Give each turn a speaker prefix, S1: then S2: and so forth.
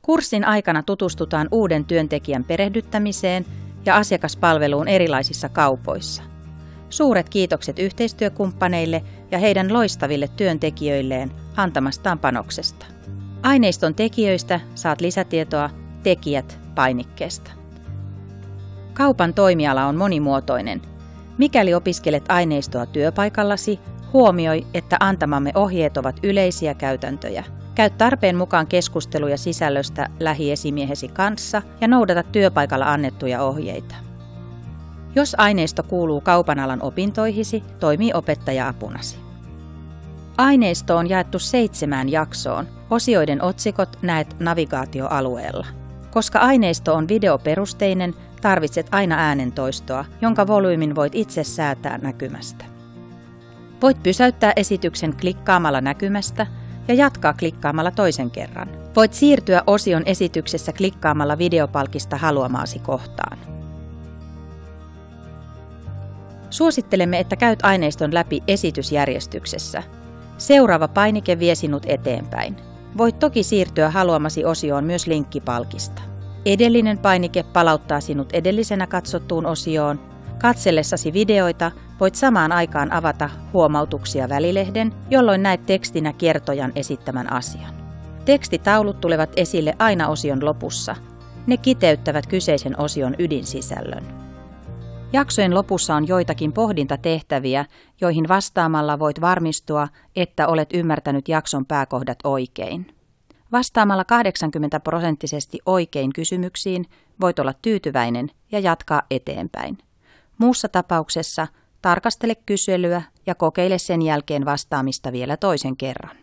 S1: Kurssin aikana tutustutaan uuden työntekijän perehdyttämiseen ja asiakaspalveluun erilaisissa kaupoissa. Suuret kiitokset yhteistyökumppaneille ja heidän loistaville työntekijöilleen antamastaan panoksesta. Aineiston tekijöistä saat lisätietoa Tekijät-painikkeesta. Kaupan toimiala on monimuotoinen. Mikäli opiskelet aineistoa työpaikallasi, huomioi, että antamamme ohjeet ovat yleisiä käytäntöjä. Käy tarpeen mukaan keskusteluja sisällöstä lähiesimiehesi kanssa ja noudata työpaikalla annettuja ohjeita. Jos aineisto kuuluu kaupan alan opintoihisi, toimii opettaja apunasi. Aineisto on jaettu 7 jaksoon. Osioiden otsikot näet navigaatioalueella. Koska aineisto on videoperusteinen, tarvitset aina äänentoistoa, jonka volyymin voit itse säätää näkymästä. Voit pysäyttää esityksen klikkaamalla näkymästä ja jatkaa klikkaamalla toisen kerran. Voit siirtyä osion esityksessä klikkaamalla videopalkista haluamaasi kohtaan. Suosittelemme, että käyt aineiston läpi esitysjärjestyksessä. Seuraava painike vie sinut eteenpäin. Voit toki siirtyä haluamasi osioon myös linkkipalkista. Edellinen painike palauttaa sinut edellisenä katsottuun osioon. Katsellessasi videoita voit samaan aikaan avata huomautuksia välilehden, jolloin näet tekstinä kiertojan esittämän asian. Tekstitaulut tulevat esille aina osion lopussa. Ne kiteyttävät kyseisen osion ydinsisällön. Jaksojen lopussa on joitakin pohdintatehtäviä, joihin vastaamalla voit varmistua, että olet ymmärtänyt jakson pääkohdat oikein. Vastaamalla 80% oikein kysymyksiin voit olla tyytyväinen ja jatkaa eteenpäin. Muussa tapauksessa tarkastele kyselyä ja kokeile sen jälkeen vastaamista vielä toisen kerran.